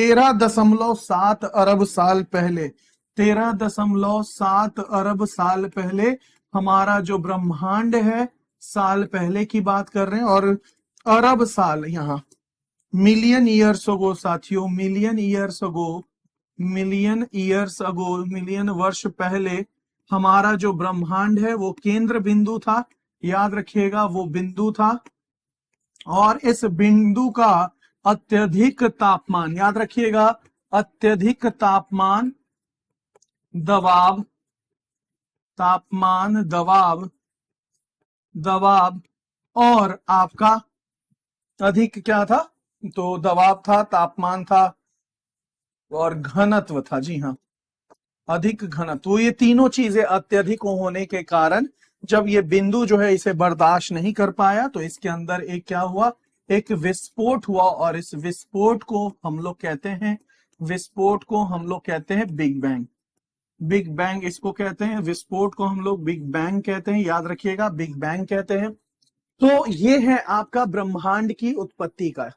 13.7 अरब साल पहले, 13.7 अरब साल पहले हमारा जो ब्रह्मांड है, साल पहले की बात कर रहे हैं, और अरब साल यहाँ मिलियन ईयर्स अगो साथियों, million years ago, million years ago, million वर्ष पहले हमारा जो ब्रह्मांड है वो केंद्र बिंदु था, याद रखिएगा वो बिंदु था। और इस बिंदु का अत्यधिक तापमान, याद रखिएगा, अत्यधिक तापमान, दबाव, तापमान, दबाव, दबाव और आपका अधिक क्या था, तो दबाव था, तापमान था और घनत्व था। जी हाँ, अधिक घनत्व। तो ये तीनों चीजें अत्यधिक होने के कारण जब ये बिंदु जो है इसे बर्दाश्त नहीं कर पाया तो इसके अंदर एक क्या हुआ, एक विस्फोट हुआ, और इस विस्फोट को हम लोग कहते हैं, विस्फोट को हम लोग कहते हैं बिग बैंग। बिग बैंग इसको कहते हैं, विस्फोट को हम लोग बिग बैंग कहते हैं, याद रखिएगा बिग बैंग कहते हैं। तो ये है आपका ब्रह्मांड की उत्पत्ति का।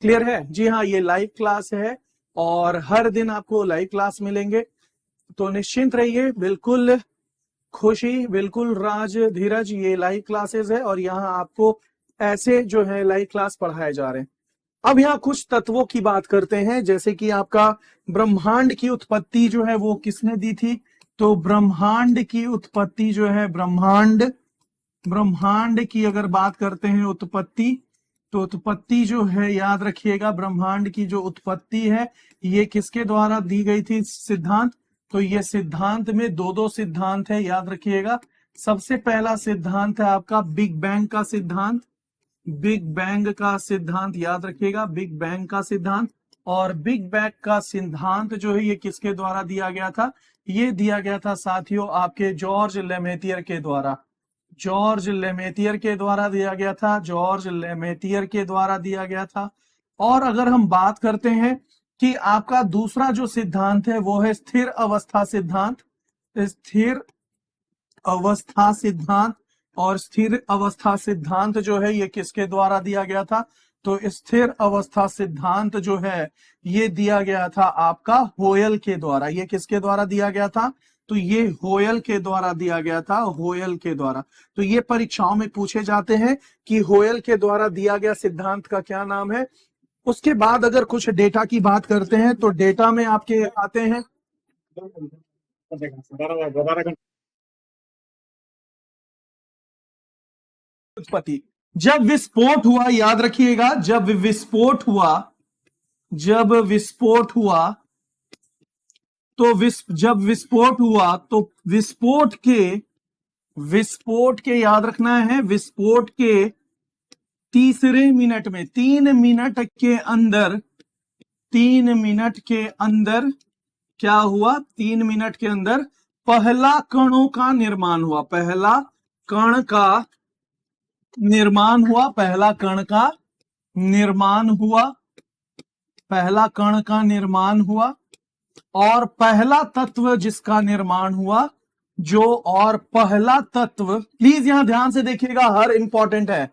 क्लियर है? जी हाँ, ये लाइव क्लास है और हर दिन आपको लाइव क्लास मिलेंगे, तो निश्चिंत रहिए, बिल्कुल खुशी, बिल्कुल राज, धीरज, ये लाइव क्लासेस है और यहाँ आपको ऐसे जो है लाइव क्लास पढ़ाए जा रहे हैं। अब यहाँ कुछ तत्वों की बात करते हैं, जैसे कि आपका ब्रह्मांड की उत्पत्ति जो है वो किसने दी थी, तो ब्रह्मांड की उत्पत्ति जो है, ब्रह्मांड की अगर बात करते हैं उत्पत्ति, तो उत्पत्ति जो है याद रखिएगा, ब्रह्मांड की जो उत्पत्ति है ये किसके द्वारा दी गई थी सिद्धांत, तो ये सिद्धांत में दो सिद्धांत है, याद रखिएगा। सबसे पहला सिद्धांत है आपका बिग बैंग का सिद्धांत, बिग बैंग का सिद्धांत, याद रखिएगा बिग बैंग का सिद्धांत। और बिग बैंग का सिद्धांत जो है ये किसके द्वारा दिया गया था, ये दिया गया था साथियों आपके जॉर्ज लेमेथियर के द्वारा, जॉर्ज लेमेथियर के द्वारा दिया गया था, जॉर्ज लेमेथियर के द्वारा दिया गया था। और अगर हम बात करते हैं कि आपका दूसरा जो सिद्धांत है वो है स्थिर अवस्था सिद्धांत, स्थिर अवस्था सिद्धांत। और स्थिर अवस्था सिद्धांत जो है ये किसके द्वारा दिया गया था, तो स्थिर अवस्था सिद्धांत जो है ये दिया गया था आपका होयल के द्वारा। ये किसके द्वारा दिया गया था, तो ये होयल के द्वारा दिया गया था, होयल के द्वारा। तो ये परीक्षाओं में पूछे जाते हैं कि होयल के द्वारा दिया गया सिद्धांत का क्या नाम है। उसके बाद अगर कुछ डेटा की बात करते हैं तो डेटा में आपके आते हैं उत्पत्ति। जब विस्फोट हुआ, याद रखिएगा, जब विस्फोट हुआ, जब विस्फोट हुआ तो जब विस्फोट हुआ तो विस्फोट के याद रखना है, विस्फोट के तीसरे मिनट में, 3 मिनट के अंदर, 3 मिनट के अंदर क्या हुआ, 3 मिनट के अंदर पहला कणों का निर्माण हुआ, पहला कण का निर्माण हुआ, पहला कण का निर्माण हुआ, पहला कण का निर्माण हुआ। और पहला तत्व जिसका निर्माण हुआ, जो, और पहला तत्व, प्लीज यहां ध्यान से देखिएगा, हर इंपॉर्टेंट है,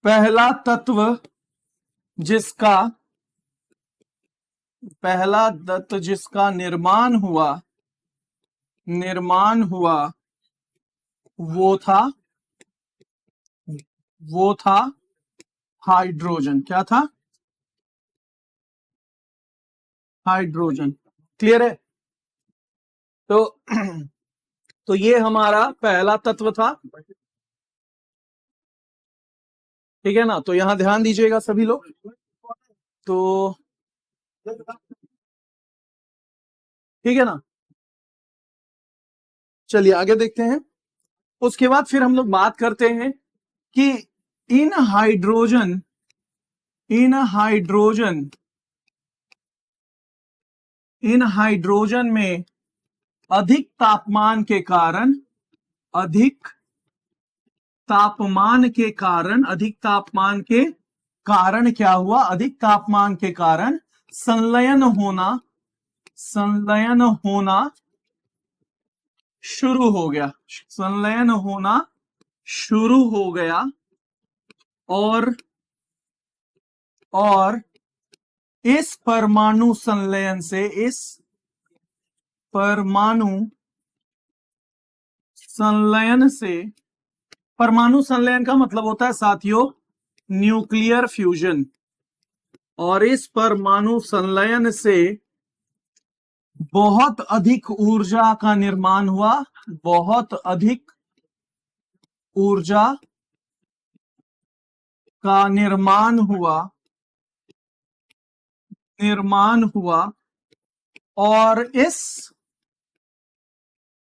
पहला तत्व जिसका, पहला तत्व जिसका निर्माण हुआ, निर्माण हुआ, वो था हाइड्रोजन। क्या था, हाइड्रोजन। क्लियर है? तो ये हमारा पहला तत्व था, ठीक है ना। तो यहां ध्यान दीजिएगा सभी लोग, तो ठीक है ना। चलिए आगे देखते हैं। उसके बाद फिर हम लोग बात करते हैं कि इन हाइड्रोजन, इन हाइड्रोजन, इन हाइड्रोजन में अधिक तापमान के कारण, अधिक तापमान के कारण, अधिक तापमान के कारण क्या हुआ, अधिक तापमान के कारण संलयन होना, संलयन होना शुरू हो गया, संलयन होना शुरू हो गया। और इस परमाणु संलयन से, इस परमाणु संलयन से, परमाणु संलयन का मतलब होता है साथियों न्यूक्लियर फ्यूजन, और इस परमाणु संलयन से बहुत अधिक ऊर्जा का निर्माण हुआ, बहुत अधिक ऊर्जा का निर्माण हुआ और इस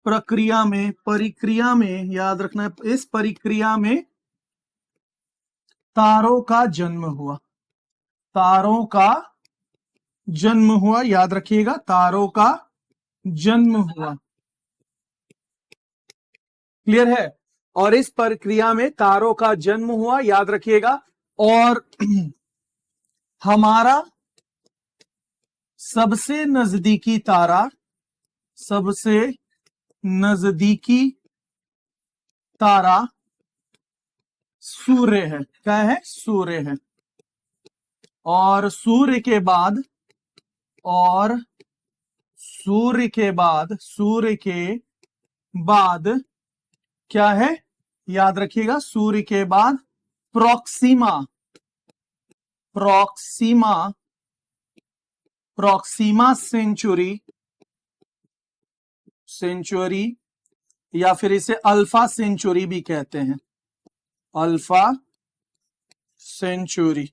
परिक्रिया में याद रखना है, इस परिक्रिया में तारों का जन्म हुआ, तारों का जन्म हुआ, याद रखिएगा तारों का जन्म हुआ। क्लियर है? और इस प्रक्रिया में तारों का जन्म हुआ, याद रखिएगा। और हमारा सबसे नजदीकी तारा, सबसे नजदीकी तारा सूर्य है। क्या है? सूर्य है। और सूर्य के बाद, और सूर्य के बाद, सूर्य के बाद क्या है? याद रखिएगा, सूर्य के बाद Proxima, Proxima, Proxima Centauri, Centauri या फिर इसे अल्फा सेंचुरी भी कहते हैं, अल्फा सेंचुरी,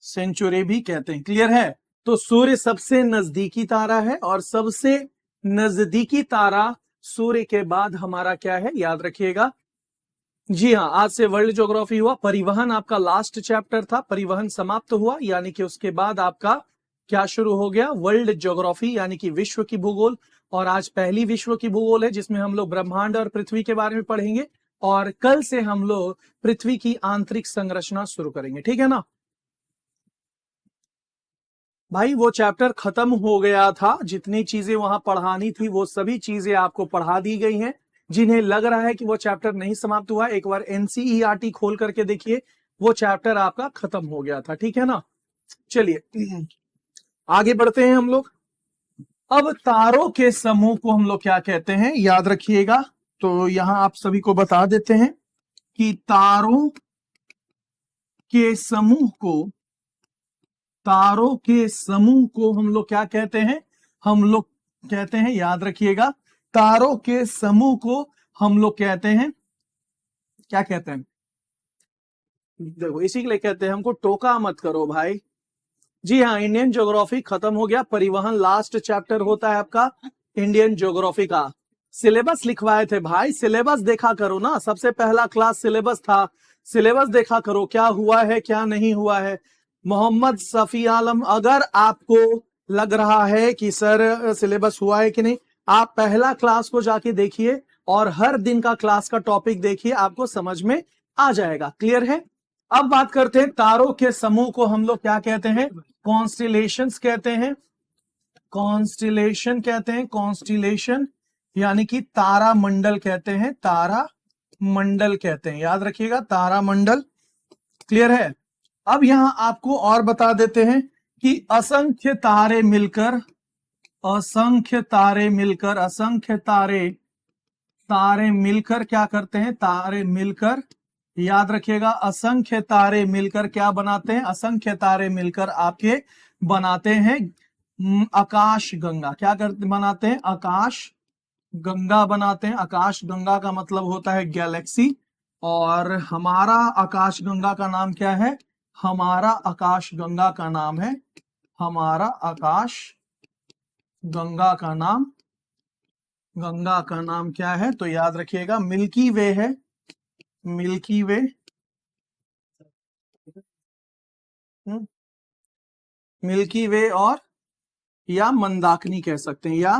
सेंचुरी भी कहते हैं। क्लियर है? तो सूर्य सबसे नजदीकी तारा है और सबसे नजदीकी तारा सूर्य के बाद हमारा क्या है? याद रखिएगा। जी हाँ, आज से वर्ल्ड ज्योग्राफी हुआ। परिवहन आपका लास्ट चैप्टर था, परिवहन समाप्त हुआ, यानी कि उसके बाद आपका क्या शुरू हो गया? वर्ल्ड ज्योग्राफी, यानी कि विश्व की भूगोल। और आज पहली विश्व की भूगोल है जिसमें हम लोग ब्रह्मांड और पृथ्वी के बारे में पढ़ेंगे, और कल से हम लोग पृथ्वी की आंतरिक संरचना शुरू करेंगे। ठीक है ना भाई? वो चैप्टर खत्म हो गया था, जितनी चीजें वहां पढ़ानी थी वो सभी चीजें आपको पढ़ा दी गई हैं। जिन्हें लग रहा है कि वो चैप्टर नहीं समाप्त हुआ, एक बार एनसीईआरटी खोल करके देखिए, वो चैप्टर आपका खत्म हो गया था। ठीक है ना? चलिए आगे बढ़ते हैं हम लोग। अब तारों के समूह को हम लोग क्या कहते हैं? याद रखिएगा। तो यहां आप सभी को बता देते हैं कि तारों के समूह को, तारों के समूह को हम लोग क्या कहते हैं? हम लोग कहते हैं, याद रखिएगा, तारों के समूह को हम लोग कहते हैं, क्या कहते हैं? देखो, इसी के लिए कहते हैं, हमको टोका मत करो भाई। जी हाँ, इंडियन ज्योग्राफी खत्म हो गया। परिवहन लास्ट चैप्टर होता है आपका इंडियन ज्योग्राफी का। सिलेबस लिखवाए थे भाई, सिलेबस देखा करो ना, सबसे पहला क्लास सिलेबस था, सिलेबस देखा करो क्या हुआ है क्या नहीं हुआ है। मोहम्मद सफी आलम, अगर आपको लग रहा है कि सर सिलेबस हुआ है कि नहीं, आप पहला क्लास को जाके देखिए और हर दिन का क्लास का टॉपिक देखिए, आपको समझ में आ जाएगा। क्लियर है? अब बात करते हैं तारों के समूह को हम लोग क्या कहते हैं? कॉन्स्टिलेशंस कहते हैं, कॉन्स्टिलेशन कहते हैं, कॉन्स्टिलेशन यानी कि तारा मंडल कहते हैं, तारा मंडल कहते हैं, याद रखिएगा, तारा मंडल। क्लियर है? अब यहां आपको और बता देते हैं कि असंख्य तारे मिलकर, असंख्य तारे मिलकर, असंख्य तारे, तारे मिलकर क्या करते हैं? तारे मिलकर, याद रखिएगा, असंख्य तारे मिलकर क्या बनाते हैं? असंख्य तारे मिलकर आपके बनाते हैं आकाश गंगा। क्या करते बनाते हैं? आकाश गंगा बनाते हैं। आकाश गंगा का मतलब होता है गैलेक्सी। और हमारा आकाश गंगा का नाम क्या है? हमारा आकाश गंगा का नाम है, हमारा आकाश गंगा का नाम, गंगा का नाम क्या है? तो याद रखिएगा, मिल्की वे है, मिल्की वे, मिल्की वे, और या मंदाकिनी कह सकते हैं, या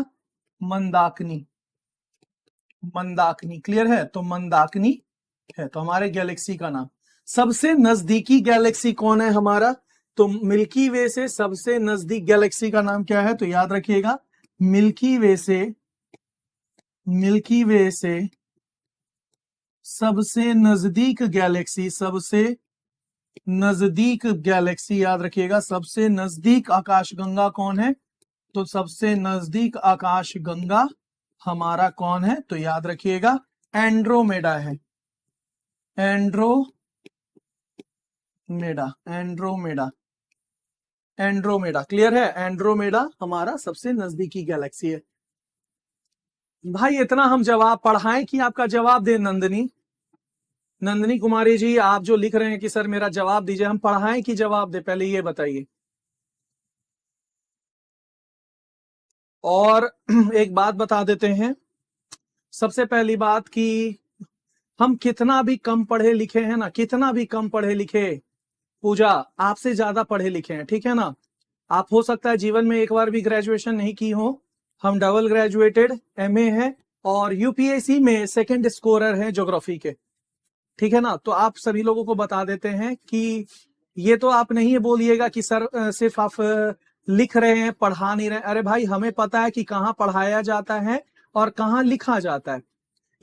मंदाकिनी, मंदाकिनी। क्लियर है? तो मंदाकिनी है तो हमारे गैलेक्सी का नाम। सबसे नजदीकी गैलेक्सी कौन है हमारा? तो मिल्की वे से सबसे नजदीक गैलेक्सी का नाम क्या है? तो याद रखिएगा, मिल्की वे से, मिल्की वे से सबसे नजदीक गैलेक्सी, सबसे नजदीक गैलेक्सी याद रखिएगा, सबसे नजदीक आकाशगंगा कौन है? तो सबसे नजदीक आकाशगंगा हमारा कौन है? तो याद रखिएगा एंड्रोमेडा है। एंड्रोमेडा, एंड्रोमेडा, एंड्रोमेडा क्लियर है? एंड्रोमेडा हमारा सबसे नजदीकी गैलेक्सी है। भाई इतना हम जवाब पढ़ाएं कि आपका जवाब दे। नंदिनी कुमारी जी, आप जो लिख रहे हैं कि सर मेरा जवाब दीजिए, हम पढ़ाएं कि जवाब दे, पहले ये बताइए। और एक बात बता देते हैं, सबसे पहली बात कि हम कितना भी कम पढ़े लिखे हैं ना, कितना भी कम पढ़े लिखे, पूजा आपसे ज्यादा पढ़े लिखे हैं, ठीक है ना। आप हो सकता है जीवन में एक बार भी ग्रेजुएशन नहीं की हो, हम डबल ग्रेजुएटेड एमए है और यूपीएससी में सेकंड स्कोरर हैं ज्योग्राफी के, ठीक है ना। तो आप सभी लोगों को बता देते हैं कि ये तो आप नहीं बोलिएगा कि सर सिर्फ आप लिख रहे हैं, पढ़ा नहीं रहे। अरे भाई हमें पता है कि कहाँ पढ़ाया जाता है और कहाँ लिखा जाता है।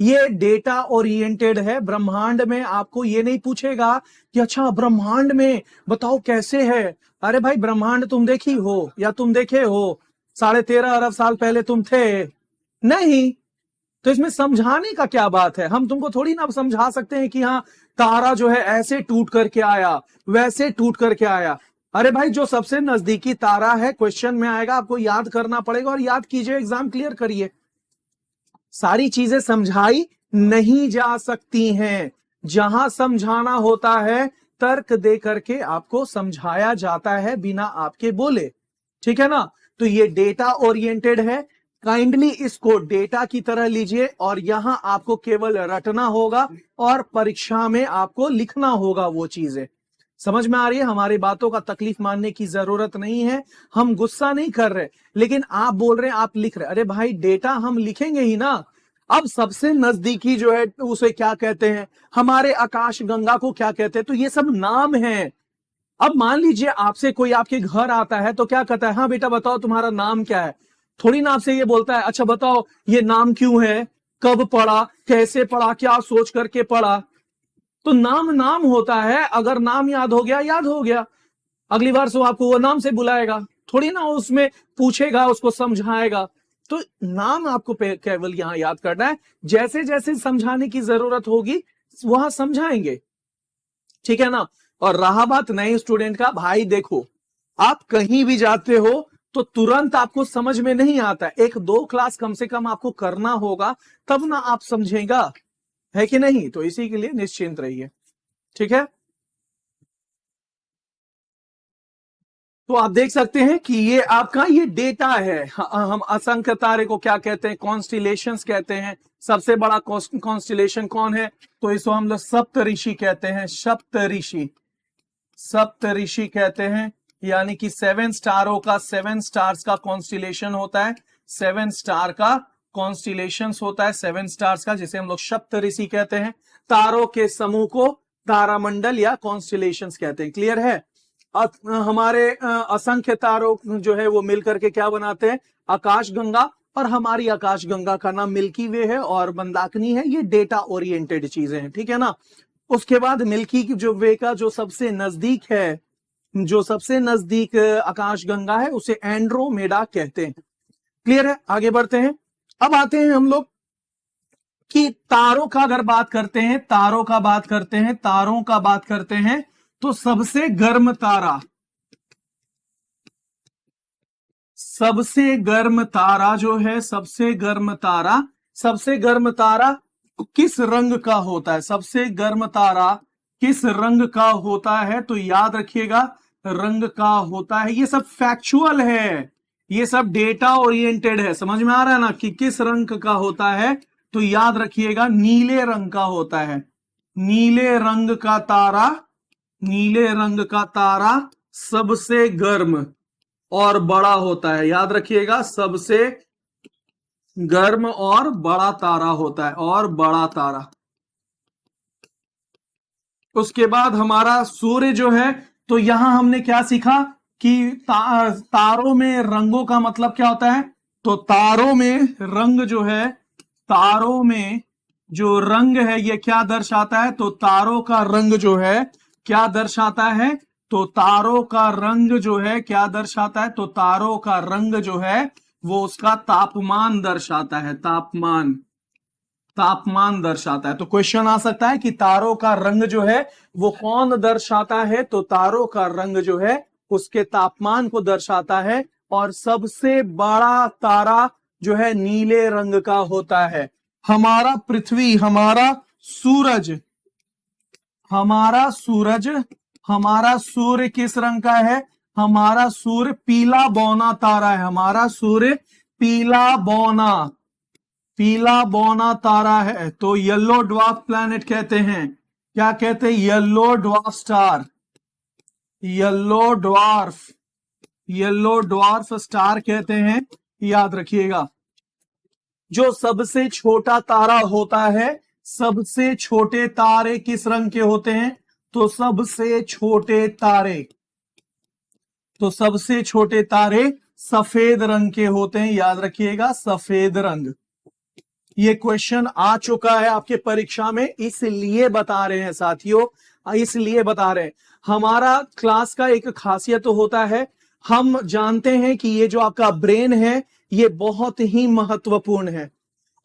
ये डेटा ओरिएंटेड है। ब्रह्मांड में आपको ये नहीं पूछेगा कि अच्छा ब्रह्मांड में बताओ कैसे है। अरे भाई ब्रह्मांड तुम देखी हो या तुम देखे हो? 13.5 अरब साल पहले तुम थे नहीं, तो इसमें समझाने का क्या बात है? हम तुमको थोड़ी ना समझा सकते हैं कि हाँ तारा जो है ऐसे टूट करके आया, वैसे टूट करके आया। अरे भाई जो सबसे नजदीकी तारा है क्वेश्चन में आएगा, आपको याद करना पड़ेगा और याद कीजिए, एग्जाम क्लियर करिए। सारी चीजें समझाई नहीं जा सकती हैं, जहां समझाना होता है तर्क दे करके आपको समझाया जाता है बिना आपके बोले, ठीक है ना। तो ये डेटा ओरिएंटेड है, काइंडली इसको डेटा की तरह लीजिए और यहां आपको केवल रटना होगा और परीक्षा में आपको लिखना होगा वो चीजें। समझ में आ रही है? हमारी बातों का तकलीफ मानने की जरूरत नहीं है, हम गुस्सा नहीं कर रहे, लेकिन आप बोल रहे हैं आप लिख रहे। अरे भाई डेटा हम लिखेंगे ही ना। अब सबसे नजदीकी जो है उसे क्या कहते हैं, हमारे आकाश गंगा को क्या कहते हैं? तो ये सब नाम है। अब मान लीजिए आपसे कोई आपके घर आता है तो क्या कहता है, हाँ बेटा बताओ तुम्हारा नाम क्या है? थोड़ी ना आपसे ये बोलता है अच्छा बताओ ये नाम क्यों है, कब पढ़ा, कैसे पढ़ा, क्या सोच करके पढ़ा। तो नाम नाम होता है, अगर नाम याद हो गया याद हो गया, अगली बार से वो आपको वो नाम से बुलाएगा, थोड़ी ना उसमें पूछेगा, उसको समझाएगा। तो नाम आपको केवल यहां याद करना है, जैसे जैसे समझाने की जरूरत होगी वहां समझाएंगे, ठीक है ना। और रहा बात नए स्टूडेंट का, भाई देखो आप कहीं भी जाते हो तो तुरंत आपको समझ में नहीं आता, 1-2 क्लास कम से कम आपको करना होगा, तब ना आप समझेगा, है कि नहीं। तो इसी के लिए निश्चिंत रहिए, ठीक है। तो आप देख सकते हैं कि ये आपका ये डेटा है। हम असंख्य तारे को क्या कहते हैं? कॉन्स्टिलेशंस कहते हैं। सबसे बड़ा कॉन्स्टिलेशन कौन है? तो इसको हम लोग सप्तऋषि कहते हैं, सप्तऋषि, सप्तऋषि कहते हैं। यानी कि 7 स्टारों का, 7 स्टार्स का कॉन्स्टिलेशन होता है, 7 स्टार का कॉन्स्टिलेशन होता है, 7 स्टार्स का, जिसे हम लोग सप्तऋषि कहते हैं। तारों के समूह को तारामंडल या कॉन्स्टिलेशंस कहते हैं, क्लियर है। हमारे असंख्य तारों जो है वो मिलकर के क्या बनाते हैं? आकाशगंगा। और हमारी आकाशगंगा का नाम मिल्की वे है और मंदाकिनी है। ये डेटा ओरिएंटेड चीजें हैं, ठीक है ना। उसके बाद मिल्की जो वे का जो सबसे नजदीक है, जो सबसे नजदीक आकाशगंगा है, उसे एंड्रोमेडा कहते हैं, क्लियर है। आगे बढ़ते हैं। अब आते हैं हम लोग कि तारों का अगर बात करते हैं, तारों का बात करते हैं, तारों का बात करते हैं, तो सबसे गर्म तारा, सबसे गर्म तारा जो है, सबसे गर्म तारा, सबसे गर्म तारा किस रंग का होता है? सबसे गर्म तारा किस रंग का होता है? तो याद रखिएगा रंग का होता है। ये सब फैक्चुअल है, ये सब डेटा ओरिएंटेड है। समझ में आ रहा है ना कि किस रंग का होता है? तो याद रखिएगा नीले रंग का होता है। नीले रंग का तारा, नीले रंग का तारा सबसे गर्म और बड़ा होता है। याद रखिएगा सबसे गर्म और बड़ा तारा होता है, और बड़ा तारा। उसके बाद हमारा सूर्य जो है, तो यहां हमने क्या सीखा कि तारों में रंगों का मतलब क्या होता है? तो तारों में रंग जो है, तारों में जो रंग है ये क्या दर्शाता है? तो तारों का रंग जो है क्या दर्शाता है? तो तारों का रंग जो है क्या दर्शाता है? तो तारों का रंग जो है वो उसका तापमान दर्शाता है, तापमान, तापमान दर्शाता है। तो क्वेश्चन आ सकता है कि तारों का रंग जो है वो कौन दर्शाता है? तो तारों का रंग जो है उसके तापमान को दर्शाता है। और सबसे बड़ा तारा जो है नीले रंग का होता है। हमारा पृथ्वी, हमारा सूरज, हमारा सूरज, हमारा सूर्य किस रंग का है? हमारा सूर्य पीला बौना तारा है। हमारा सूर्य पीला बौना, पीला बौना तारा है। तो येलो ड्वार्फ प्लैनेट कहते हैं। क्या कहते हैं? Yellow dwarf star, yellow dwarf, yellow dwarf star कहते हैं, याद रखिएगा। जो सबसे छोटा तारा होता है, सबसे छोटे तारे किस रंग के होते हैं? तो सबसे छोटे तारे, तो सबसे छोटे तारे सफेद रंग के होते हैं, याद रखिएगा, सफेद रंग। ये क्वेश्चन आ चुका है आपके परीक्षा में, इसलिए बता रहे हैं साथियों, इसलिए बता रहे हैं। हमारा क्लास का एक खासियत तो होता है, हम जानते हैं कि ये जो आपका ब्रेन है ये बहुत ही महत्वपूर्ण है।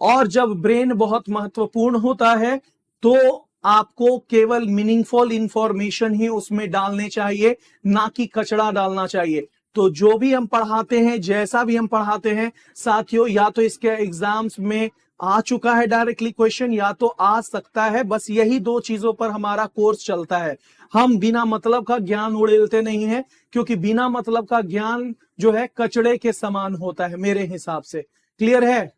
और जब ब्रेन बहुत महत्वपूर्ण होता है तो आपको केवल मीनिंगफुल इंफॉर्मेशन ही उसमें डालने चाहिए, ना कि कचरा डालना चाहिए। तो जो भी हम पढ़ाते हैं, जैसा भी हम पढ़ाते हैं साथियों, या तो इसके एग्जाम्स में आ चुका है डायरेक्टली क्वेश्चन, या तो आ सकता है। बस यही दो चीजों पर हमारा कोर्स चलता है। हम बिना मतलब का ज्ञान उड़ेलते नहीं है, क्योंकि बिना मतलब का ज्ञान जो है कचड़े के समान होता है मेरे हिसाब से। क्लियर है?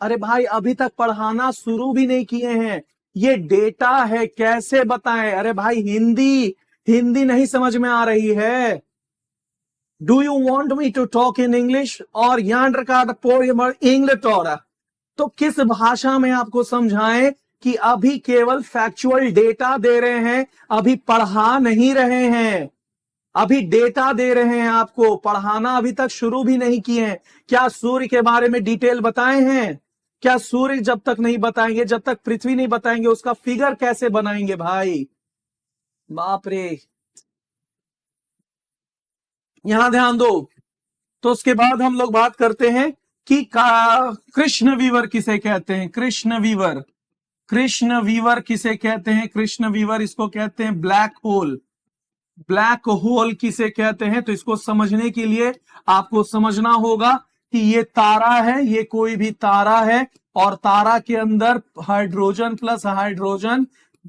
अरे भाई अभी तक पढ़ाना शुरू भी नहीं किए हैं, ये डेटा है, कैसे बताएं? अरे भाई हिंदी, हिंदी नहीं समझ में आ रही है? Do you want me to talk in English और यान रखा इंग्लिश? तो किस भाषा में आपको समझाएं कि अभी केवल फैक्चुअल डेटा दे रहे हैं, अभी पढ़ा नहीं रहे हैं, अभी डेटा दे रहे हैं आपको, पढ़ाना अभी तक शुरू भी नहीं किए हैं। क्या सूर्य के बारे में डिटेल बताए हैं? क्या सूर्य जब तक नहीं बताएंगे, जब तक पृथ्वी नहीं बताएंगे, उसका फिगर कैसे बनाएंगे भाई? बाप रे, यहां ध्यान दो। तो उसके बाद हम लोग बात करते हैं कि कृष्ण वीवर किसे कहते हैं? कृष्ण वीवर, कृष्ण वीवर किसे कहते हैं? कृष्ण वीवर, इसको कहते हैं ब्लैक होल। ब्लैक होल किसे कहते हैं? तो इसको समझने के लिए आपको समझना होगा कि ये तारा है, ये कोई भी तारा है, और तारा के अंदर हाइड्रोजन प्लस हाइड्रोजन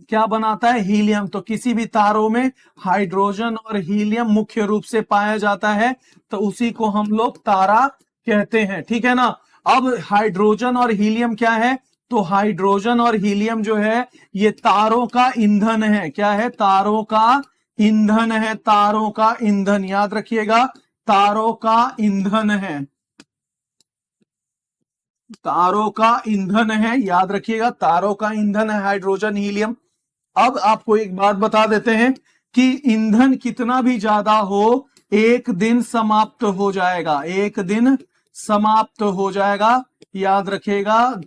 क्या बनाता है? हीलियम। तो किसी भी तारों में हाइड्रोजन और हीलियम मुख्य रूप से पाया जाता है, तो उसी को हम लोग तारा कहते हैं, ठीक है ना? अब हाइड्रोजन और हीलियम क्या है? तो हाइड्रोजन और हीलियम जो है ये तारों का ईंधन है। क्या है? तारों का ईंधन है, तारों का ईंधन, याद रखिएगा, तारों का ईंधन है, तारों का ईंधन है, याद रखिएगा, तारों का ईंधन है हाइड्रोजन हीलियम। अब आपको एक बात बता देते हैं कि ईंधन कितना भी ज्यादा हो एक दिन समाप्त हो जाएगा, एक दिन समाप्त हो जाएगा, याद रखिएगा,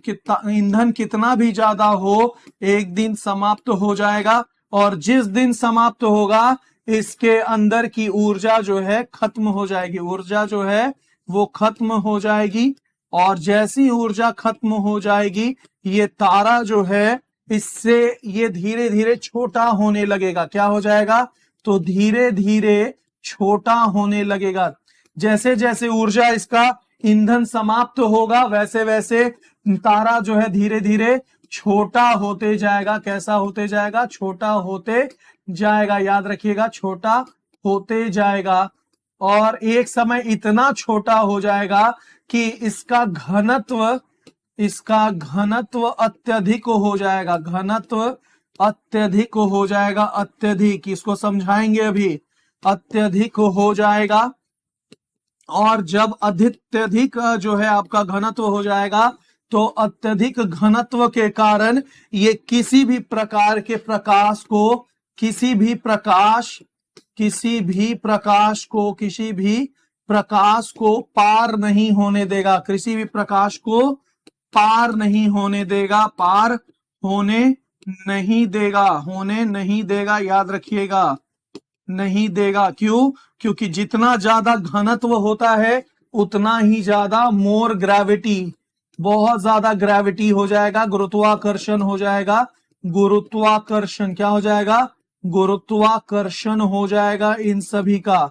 ईंधन कितना भी ज्यादा हो एक दिन समाप्त हो जाएगा। और जिस दिन समाप्त होगा इसके अंदर की ऊर्जा जो है खत्म हो जाएगी, ऊर्जा जो है वो खत्म हो जाएगी। और जैसी ऊर्जा खत्म हो जाएगी ये तारा जो है इससे ये धीरे धीरे छोटा होने लगेगा। क्या हो जाएगा? तो धीरे धीरे छोटा होने लगेगा। जैसे जैसे ऊर्जा इसका ईंधन समाप्त होगा वैसे वैसे तारा जो है धीरे धीरे छोटा होते जाएगा। कैसा होते जाएगा? छोटा होते जाएगा, याद रखिएगा, छोटा होते जाएगा। और एक समय इतना छोटा हो जाएगा कि इसका घनत्व, इसका घनत्व अत्यधिक हो जाएगा, घनत्व अत्यधिक हो जाएगा, अत्यधिक, इसको समझाएंगे अभी, अत्यधिक हो जाएगा। और जब अत्यधिक जो है आपका घनत्व हो जाएगा तो अत्यधिक घनत्व के कारण ये किसी भी प्रकार के प्रकाश को, किसी भी प्रकाश को पार नहीं होने देगा, किसी भी प्रकाश को पार नहीं होने देगा, पार होने नहीं देगा, होने नहीं देगा, याद रखिएगा, नहीं देगा। क्यों? क्योंकि जितना ज्यादा घनत्व होता है उतना ही ज्यादा मोर ग्रेविटी, बहुत ज्यादा ग्रेविटी हो जाएगा, गुरुत्वाकर्षण हो जाएगा, गुरुत्वाकर्षण क्या हो जाएगा? गुरुत्वाकर्षण हो जाएगा इन सभी का।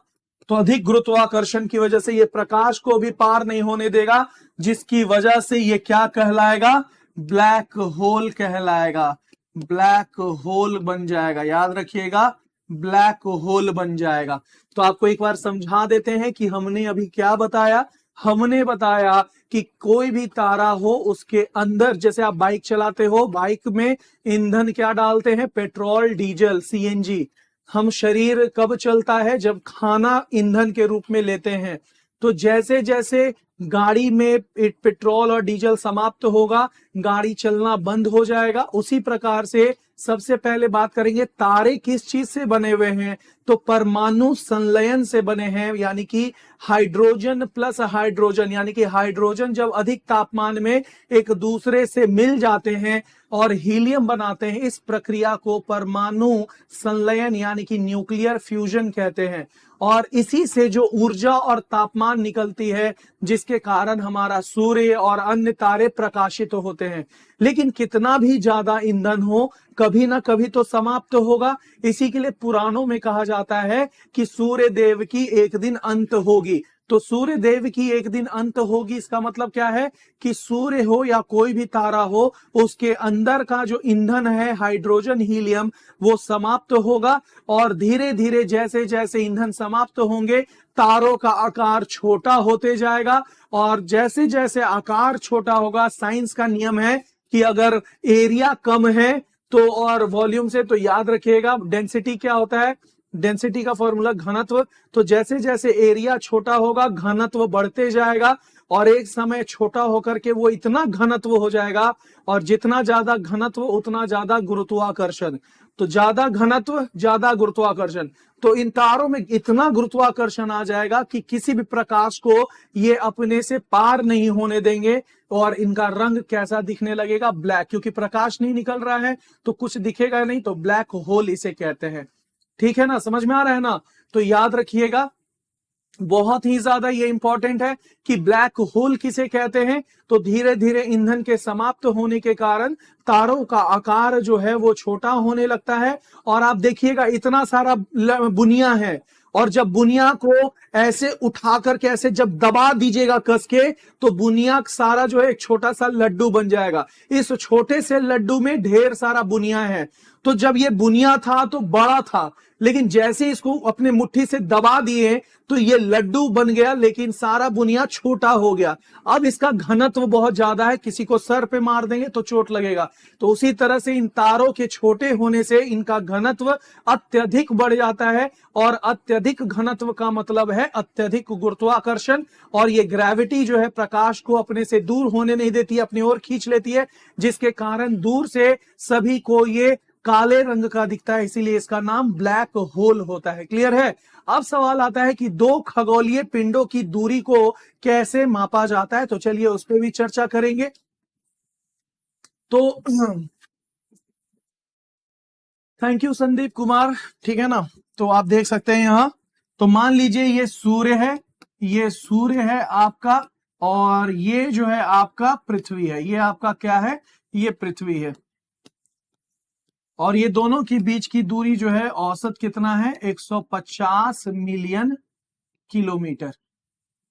तो अधिक गुरुत्वाकर्षण की वजह से ये प्रकाश को भी पार नहीं होने देगा, जिसकी वजह से ये क्या कहलाएगा? ब्लैक होल कहलाएगा, ब्लैक होल बन जाएगा, याद रखिएगा, ब्लैक होल बन जाएगा। तो आपको एक बार समझा देते हैं कि हमने अभी क्या बताया। हमने बताया कि कोई भी तारा हो उसके अंदर, जैसे आप बाइक चलाते हो, बाइक में ईंधन क्या डालते हैं? Petrol, diesel, CNG. हम शरीर कब चलता है? जब खाना ईंधन के रूप में लेते हैं। तो जैसे जैसे गाड़ी में पेट्रोल और डीजल समाप्त होगा, गाड़ी चलना बंद हो जाएगा। उसी प्रकार से सबसे पहले बात करेंगे तारे किस चीज से बने हुए हैं। तो परमाणु संलयन से बने हैं, यानी कि हाइड्रोजन प्लस हाइड्रोजन, यानी कि हाइड्रोजन जब अधिक तापमान में एक दूसरे से मिल जाते हैं और हीलियम बनाते हैं, इस प्रक्रिया को परमाणु संलयन यानी कि न्यूक्लियर फ्यूजन कहते हैं। और इसी से जो ऊर्जा और तापमान निकलती है, जिसके कारण हमारा सूर्य और अन्य तारे प्रकाशित होते हैं। लेकिन कितना भी ज्यादा ईंधन हो, कभी ना कभी तो समाप्त होगा। इसी के लिए पुराणों में कहा जाता है कि सूर्य देव की एक दिन अंत होगी। तो सूर्य देव की एक दिन अंत होगी, इसका मतलब क्या है? कि सूर्य हो या कोई भी तारा हो, उसके अंदर का जो ईंधन है, हाइड्रोजन, हीलियम, वो समाप्त होगा। और धीरे धीरे जैसे जैसे ईंधन समाप्त होंगे, तारों का आकार छोटा होते जाएगा। और जैसे जैसे आकार छोटा होगा, साइंस का नियम है कि अगर एरिया कम है तो और वॉल्यूम से, तो याद रखिएगा डेंसिटी क्या होता है? डेंसिटी का फॉर्मूला घनत्व। तो जैसे जैसे एरिया छोटा होगा, घनत्व बढ़ते जाएगा, और एक समय छोटा होकर के वो इतना घनत्व हो जाएगा। और जितना ज्यादा घनत्व उतना ज्यादा गुरुत्वाकर्षण। तो ज्यादा घनत्व ज्यादा गुरुत्वाकर्षण। तो इन तारों में इतना गुरुत्वाकर्षण आ जाएगा कि किसी भी प्रकाश को ये अपने से पार नहीं होने देंगे। और इनका रंग कैसा दिखने लगेगा? ब्लैक, क्योंकि प्रकाश नहीं निकल रहा है तो कुछ दिखेगा नहीं, तो ब्लैक होल इसे कहते हैं। ठीक है ना, समझ में आ रहा है ना? तो याद रखिएगा, बहुत ही ज्यादा ये इंपॉर्टेंट है कि ब्लैक होल किसे कहते हैं। तो धीरे धीरे ईंधन के समाप्त होने के कारण तारों का आकार जो है वो छोटा होने लगता है। और आप देखिएगा इतना सारा बुनिया है, और जब बुनिया को ऐसे उठा करके ऐसे जब दबा दीजिएगा कस के, तो बुनिया सारा जो है एक छोटा सा लड्डू बन जाएगा। इस छोटे से लड्डू में ढेर सारा बुनिया है। तो जब ये बुनिया था तो बड़ा था, लेकिन जैसे इसको अपने मुट्ठी से दबा दिए तो ये लड्डू बन गया, लेकिन सारा बुनिया छोटा हो गया। अब इसका घनत्व बहुत ज्यादा है, किसी को सर पे मार देंगे तो चोट लगेगा। तो उसी तरह से इन तारों के छोटे होने से इनका घनत्व अत्यधिक बढ़ जाता है। और अत्यधिक घनत्व का मतलब है अत्यधिक गुरुत्वाकर्षण। और ये ग्रेविटी जो है प्रकाश को अपने से दूर होने नहीं देती, अपनी ओर खींच लेती है, जिसके कारण दूर से सभी को ये काले रंग का दिखता है, इसीलिए इसका नाम ब्लैक होल होता है। क्लियर है? अब सवाल आता है कि दो खगोलीय पिंडों की दूरी को कैसे मापा जाता है। तो चलिए उस पर भी चर्चा करेंगे। तो थैंक यू संदीप कुमार। ठीक है ना, तो आप देख सकते हैं यहां। तो मान लीजिए ये सूर्य है, ये सूर्य है आपका, और ये जो है आपका पृथ्वी है। ये आपका क्या है? ये पृथ्वी है। और ये दोनों के बीच की दूरी जो है औसत कितना है? 150 मिलियन किलोमीटर।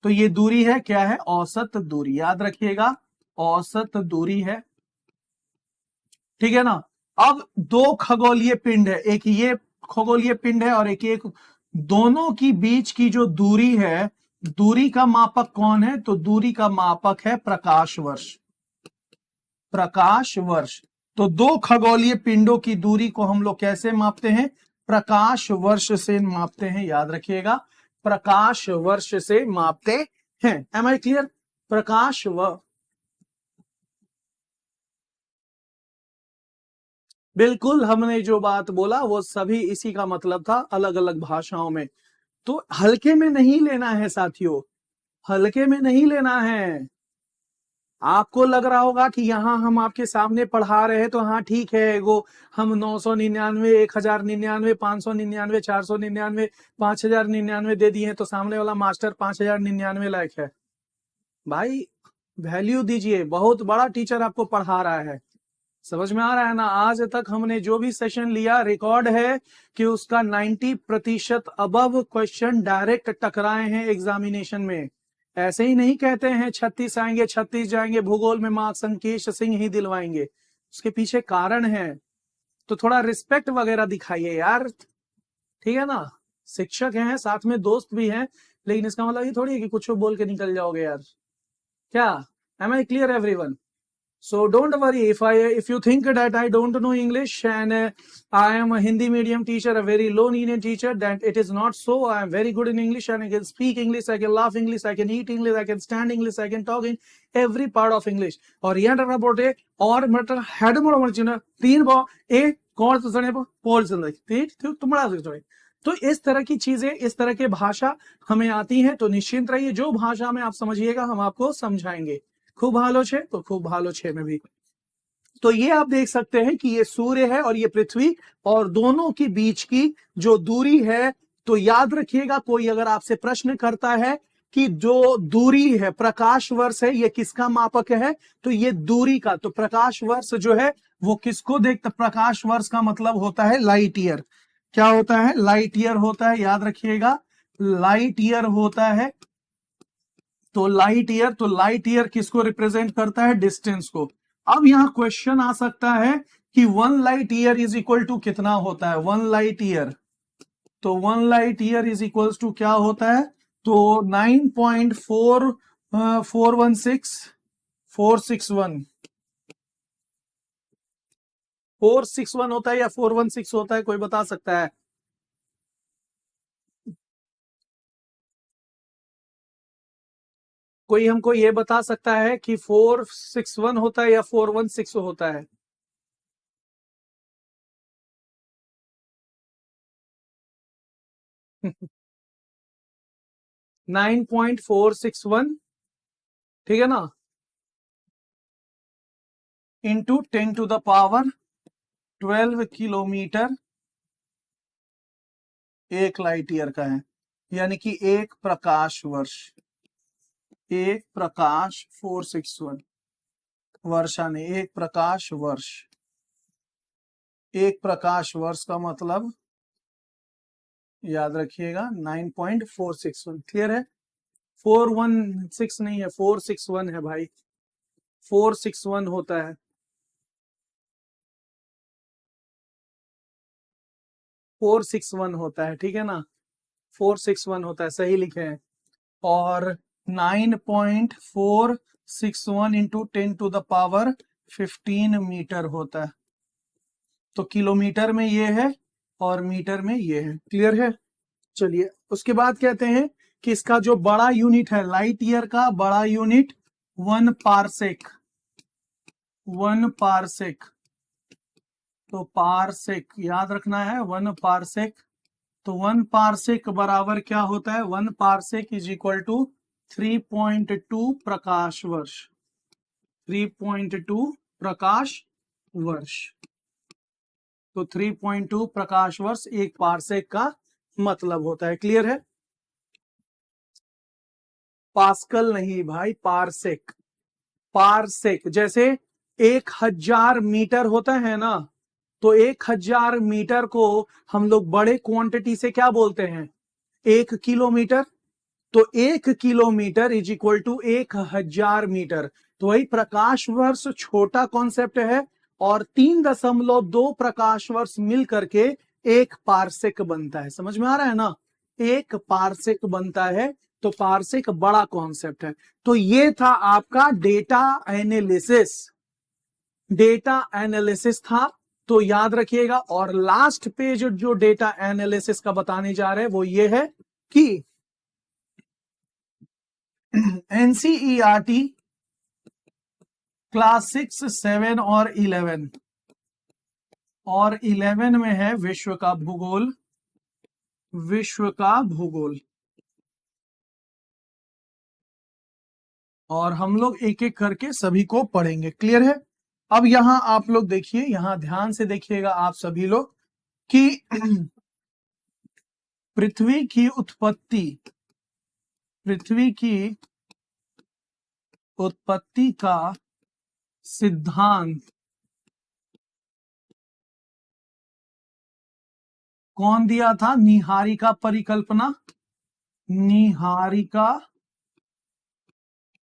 तो ये दूरी है, क्या है? औसत दूरी, याद रखिएगा, औसत दूरी है। ठीक है ना। अब दो खगोलीय पिंड है, एक ये खगोलीय पिंड है और एक दोनों की बीच की जो दूरी है, दूरी का मापक कौन है? तो दूरी का मापक है प्रकाश वर्ष, प्रकाश वर्ष। तो दो खगोलीय पिंडों की दूरी को हम लोग कैसे मापते हैं? प्रकाश वर्ष से मापते हैं, याद रखिएगा, प्रकाश वर्ष से मापते हैं। M I clear? प्रकाश बिल्कुल, हमने जो बात बोला वो सभी इसी का मतलब था, अलग अलग भाषाओं में। तो हल्के में नहीं लेना है साथियों, हल्के में नहीं लेना है। आपको लग रहा होगा कि यहाँ हम आपके सामने पढ़ा रहे हैं तो हाँ ठीक है, वो हम 999, 1099, 599, 499, 5099 दे दिए तो सामने वाला मास्टर 5099 लायक है। भाई वैल्यू दीजिए, बहुत बड़ा टीचर आपको पढ़ा रहा है, समझ में आ रहा है ना। आज तक हमने जो भी सेशन लिया रिकॉर्ड है कि उसका 90% अबव क्वेश्चन डायरेक्ट टकराए हैं एग्जामिनेशन में। ऐसे ही नहीं कहते हैं 36 आएंगे 36 जाएंगे, भूगोल में मार्क्स अंकेश सिंह ही दिलवाएंगे, उसके पीछे कारण है। तो थोड़ा रिस्पेक्ट वगैरह दिखाइए यार, ठीक है ना। शिक्षक हैं, साथ में दोस्त भी हैं, लेकिन इसका मतलब ये थोड़ी है कि कुछ बोल के निकल जाओगे यार। क्या, am I clear everyone? So don't worry if you think that I don't know English and I am a Hindi medium teacher, a very low Indian teacher, that it is not so. I am very good in English and I can speak English, I can laugh English, I can eat English, I can stand English, I can talk in every part of English. और यहाँ टकरा बोलते और मतलब head मोड़ मर्चिना तीन बो ए कौन तो सने पोल संदर्भ तीन तुम्हारा सोचो। तो इस तरह की चीजें, इस तरह के भाषा हमें आती हैं, तो निश्चिंत रहिए, जो भाषा में आप समझिएगा हम आपको समझाएंगे। खूब भालो छे तो खूब भालो छे में भी। तो ये आप देख सकते हैं कि ये सूर्य है और ये पृथ्वी, और दोनों के बीच की जो दूरी है, तो याद रखिएगा कोई अगर आपसे प्रश्न करता है कि जो दूरी है प्रकाश वर्ष है, ये किसका मापक है, तो ये दूरी का, तो प्रकाश वर्ष जो है वो किसको देखता, प्रकाश वर्ष का मतलब होता है लाइट ईयर। क्या होता है? लाइट ईयर होता है, याद रखिएगा लाइट ईयर होता है। तो लाइट ईयर, तो लाइट ईयर किसको रिप्रेजेंट करता है? डिस्टेंस को। अब यहां क्वेश्चन आ सकता है कि 1 light year is equal to कितना होता है? 1 लाइट ईयर, तो 1 light year is equal to क्या होता है? तो 9.416 461 होता है या 416 होता है, कोई बता सकता है? कोई हमको ये बता सकता है कि 461 होता है या 416 होता है? 9.461, ठीक है ना, इंटू 10⁻12 किलोमीटर एक लाइट ईयर का है, यानी कि एक प्रकाश वर्ष। एक प्रकाश 461 वर्षा ने, एक प्रकाश वर्ष, एक प्रकाश वर्ष का मतलब याद रखिएगा 9.461। क्लियर है? 416 नहीं है, 461 है भाई, 461 होता है, 461 होता है, ठीक है ना, 461 होता है, सही लिखे हैं। और 9.461 इंटू 10⁻15 मीटर होता है। तो किलोमीटर में ये है और मीटर में ये है। क्लियर है? चलिए, उसके बाद कहते हैं कि इसका जो बड़ा यूनिट है लाइट ईयर का, बड़ा यूनिट 1 पारसेक। 1 पारसेक, तो पारसेक याद रखना है, 1 पारसेक। तो 1 पारसेक बराबर क्या होता है? 1 पारसेक इज इक्वल टू 3.2 प्रकाश वर्ष। 3.2 प्रकाश वर्ष, तो 3.2 प्रकाश वर्ष एक पारसेक का मतलब होता है। क्लियर है? पास्कल नहीं भाई, पारसेक। पारसेक जैसे 1000 मीटर होता है ना, तो 1000 मीटर को हम लोग बड़े क्वांटिटी से क्या बोलते हैं? 1 किलोमीटर। तो 1 kilometre is equal to 1000 metre. तो वही प्रकाश वर्ष छोटा कॉन्सेप्ट है, और 3.2 प्रकाश वर्ष मिल करके एक पारसेक बनता है। समझ में आ रहा है ना? एक पारसेक बनता है, तो पारसेक बड़ा कॉन्सेप्ट है। तो ये था आपका डेटा एनालिसिस। डेटा एनालिसिस था, तो याद रखिएगा। और लास्ट पेज जो डेटा एनालिसिस का बताने जा रहे हैं वो ये है कि एनसीईआरटी क्लास 6, 7 और 11, और 11 में है विश्व का भूगोल। विश्व का भूगोल, और हम लोग एक एक करके सभी को पढ़ेंगे। क्लियर है? अब यहां आप लोग देखिए, यहां ध्यान से देखिएगा आप सभी लोग कि पृथ्वी की उत्पत्ति, पृथ्वी की उत्पत्ति का सिद्धांत कौन दिया था? निहारिका परिकल्पना, निहारिका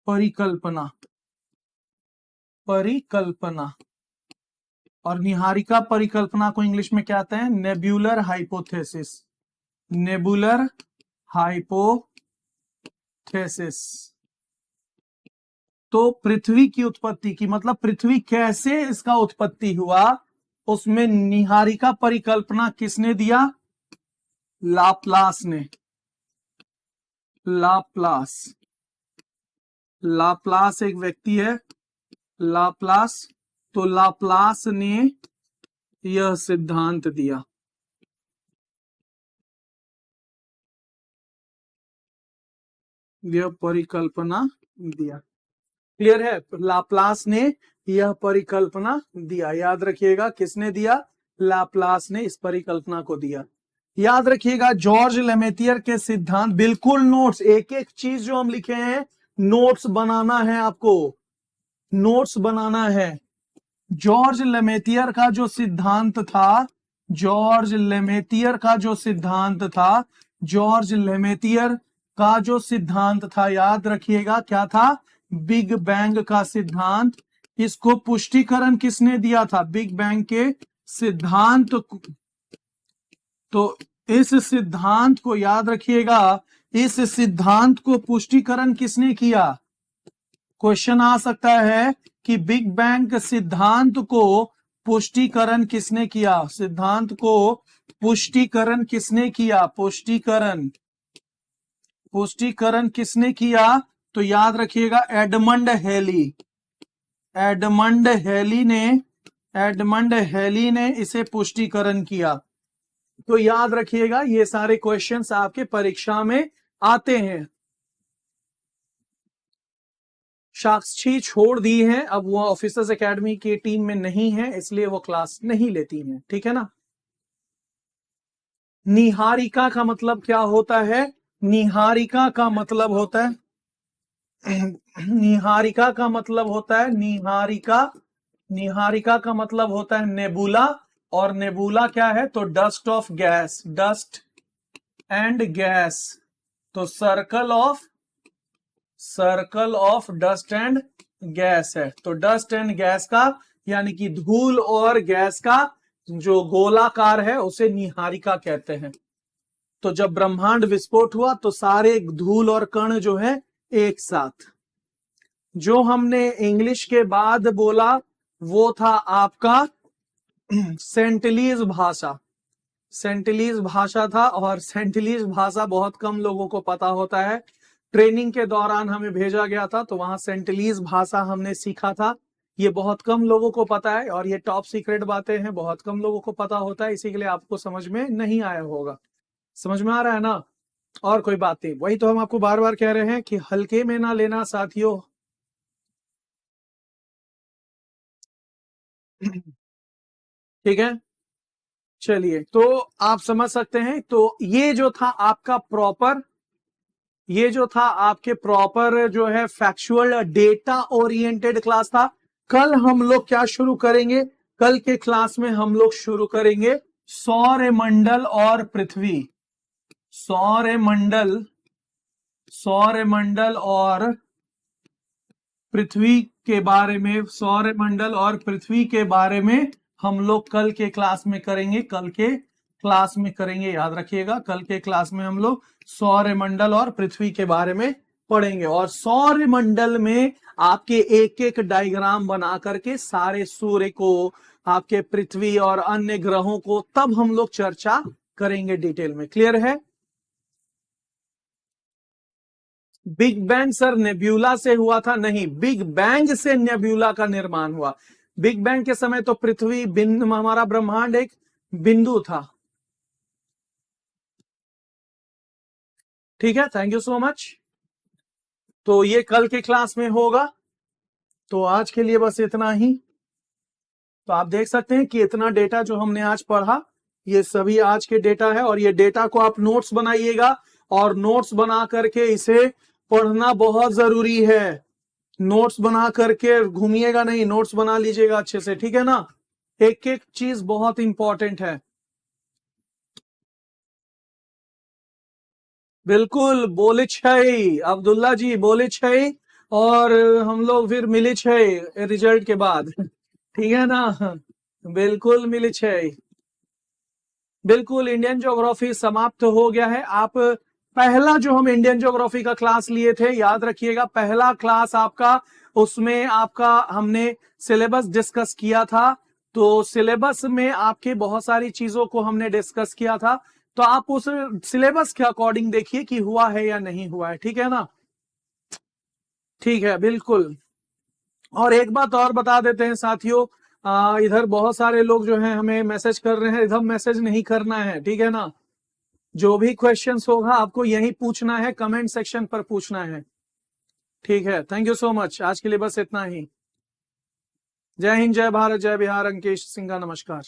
परिकल्पना, परिकल्पना। और निहारिका परिकल्पना को इंग्लिश में क्या कहते हैं? Nebular hypothesis, nebular hypothesis. तो पृथ्वी की उत्पत्ति की मतलब पृथ्वी कैसे इसका उत्पत्ति हुआ, उसमें निहारिका परिकल्पना किसने दिया? लाप्लास ने, लाप्लास। लाप्लास एक व्यक्ति है, लाप्लास। तो लाप्लास ने यह सिद्धांत दिया। यह परिकल्पना दिया। क्लियर है? लाप्लास ने यह परिकल्पना दिया। याद रखिएगा किसने दिया? लाप्लास ने इस परिकल्पना को दिया। याद रखिएगा जॉर्ज लेमेथियर के सिद्धांत, बिल्कुल नोट्स, एक एक चीज जो हम लिखे हैं नोट्स बनाना है आपको, नोट्स बनाना है। जॉर्ज लेमेथियर का जो सिद्धांत था, जॉर्ज लेमेथियर का जो सिद्धांत था, जॉर्ज लेमेथियर का जो सिद्धांत था, याद रखिएगा क्या था? बिग बैंग का सिद्धांत। इसको पुष्टिकरण किसने दिया था? बिग बैंग के सिद्धांत। तो इस सिद्धांत को याद रखिएगा, इस सिद्धांत को पुष्टिकरण किसने किया? क्वेश्चन आ सकता है कि बिग बैंग सिद्धांत को पुष्टिकरण किसने किया? सिद्धांत को पुष्टिकरण किसने किया? पुष्टिकरण, पुष्टिकरण किसने किया? तो याद रखिएगा एडमंड हेली, एडमंड हेली ने, एडमंड हेली ने इसे पुष्टिकरण किया। तो याद रखिएगा ये सारे क्वेश्चंस आपके परीक्षा में आते हैं। साक्षी छोड़ दी है, अब वो ऑफिसर्स एकेडमी की टीम में नहीं है, इसलिए वो क्लास नहीं लेती है। ठीक है ना? निहारिका का मतलब क्या होता है? निहारिका का मतलब होता है, निहारिका का मतलब होता है, निहारिका, निहारिका का मतलब होता है नेबुला। और नेबुला क्या है? तो dust of gas, dust and gas. तो circle of, circle of dust and gas है। तो डस्ट एंड गैस का यानी कि धूल और गैस का जो गोलाकार है उसे निहारिका कहते हैं। तो जब ब्रह्मांड विस्फोट हुआ तो सारे धूल और कण जो है एक साथ, जो हमने इंग्लिश के बाद बोला वो था आपका सेंटिलीज भाषा, सेंटिलीज भाषा था। और सेंटिलीज भाषा बहुत कम लोगों को पता होता है। ट्रेनिंग के दौरान हमें भेजा गया था तो वहां सेंटिलीज भाषा हमने सीखा था। ये बहुत कम लोगों को पता है और ये टॉप सीक्रेट बातें हैं, बहुत कम लोगों को पता होता है, इसी के लिए आपको समझ में नहीं आया होगा। समझ में आ रहा है ना? और कोई बात नहीं, वही तो हम आपको बार बार कह रहे हैं कि हल्के में ना लेना साथियों। ठीक है, चलिए तो आप समझ सकते हैं। तो ये जो था आपका प्रॉपर, ये जो था आपके प्रॉपर जो है फैक्चुअल डेटा ओरिएंटेड क्लास था। कल हम लोग क्या शुरू करेंगे? कल के क्लास में हम लोग शुरू करेंगे सौरमंडल और पृथ्वी, सौरमंडल, सौरमंडल और पृथ्वी के बारे में, सौरमंडल और पृथ्वी के बारे में हम लोग कल के क्लास में करेंगे, कल के क्लास में करेंगे। याद रखिएगा कल के क्लास में हम लोग सौरमंडल और पृथ्वी के बारे में पढ़ेंगे। और सौरमंडल में आपके एक एक डायग्राम बना करके सारे सूर्य को, आपके पृथ्वी और अन्य ग्रहों को तब हम लोग चर्चा करेंगे डिटेल में। क्लियर है? बिग बैंग सर नेब्यूला से हुआ था? नहीं, बिग बैंग से नेब्यूला का निर्माण हुआ। बिग बैंग के समय तो पृथ्वी बिंदु, हमारा ब्रह्मांड एक बिंदु था। ठीक है, थैंक यू सो मच। तो ये कल के क्लास में होगा। तो आज के लिए बस इतना ही। तो आप देख सकते हैं कि इतना डेटा जो हमने आज पढ़ा, ये सभी आज के डेटा है, और ये डेटा को आप नोट्स बनाइएगा, और नोट्स बना करके इसे पढ़ना बहुत जरूरी है। नोट्स बना करके घूमिएगा नहीं, नोट्स बना लीजिएगा अच्छे से, ठीक है ना। एक एक चीज बहुत इंपॉर्टेंट है। बिल्कुल बोले छै अब्दुल्ला जी, बोले छै। और हम लोग फिर मिले छै रिजल्ट के बाद, ठीक है ना। बिल्कुल मिले छै। बिल्कुल इंडियन ज्योग्राफी समाप्त हो गया है। आप पहला जो हम इंडियन ज्योग्राफी का क्लास लिए थे, याद रखिएगा, पहला क्लास आपका, उसमें आपका हमने सिलेबस डिस्कस किया था। तो सिलेबस में आपके बहुत सारी चीजों को हमने डिस्कस किया था। तो आप उस सिलेबस के अकॉर्डिंग देखिए कि हुआ है या नहीं हुआ है, ठीक है ना। ठीक है, बिल्कुल। और एक बात और बता देते हैं साथियों, इधर बहुत सारे लोग जो हैं हमें मैसेज कर रहे हैं, इधर मैसेज नहीं करना है, ठीक है ना। जो भी क्वेश्चंस होगा आपको यही पूछना है, कमेंट सेक्शन पर पूछना है, ठीक है। थैंक यू सो मच, आज के लिए बस इतना ही। जय हिंद, जय भारत, जय बिहार। अंकेश सिंघा, नमस्कार।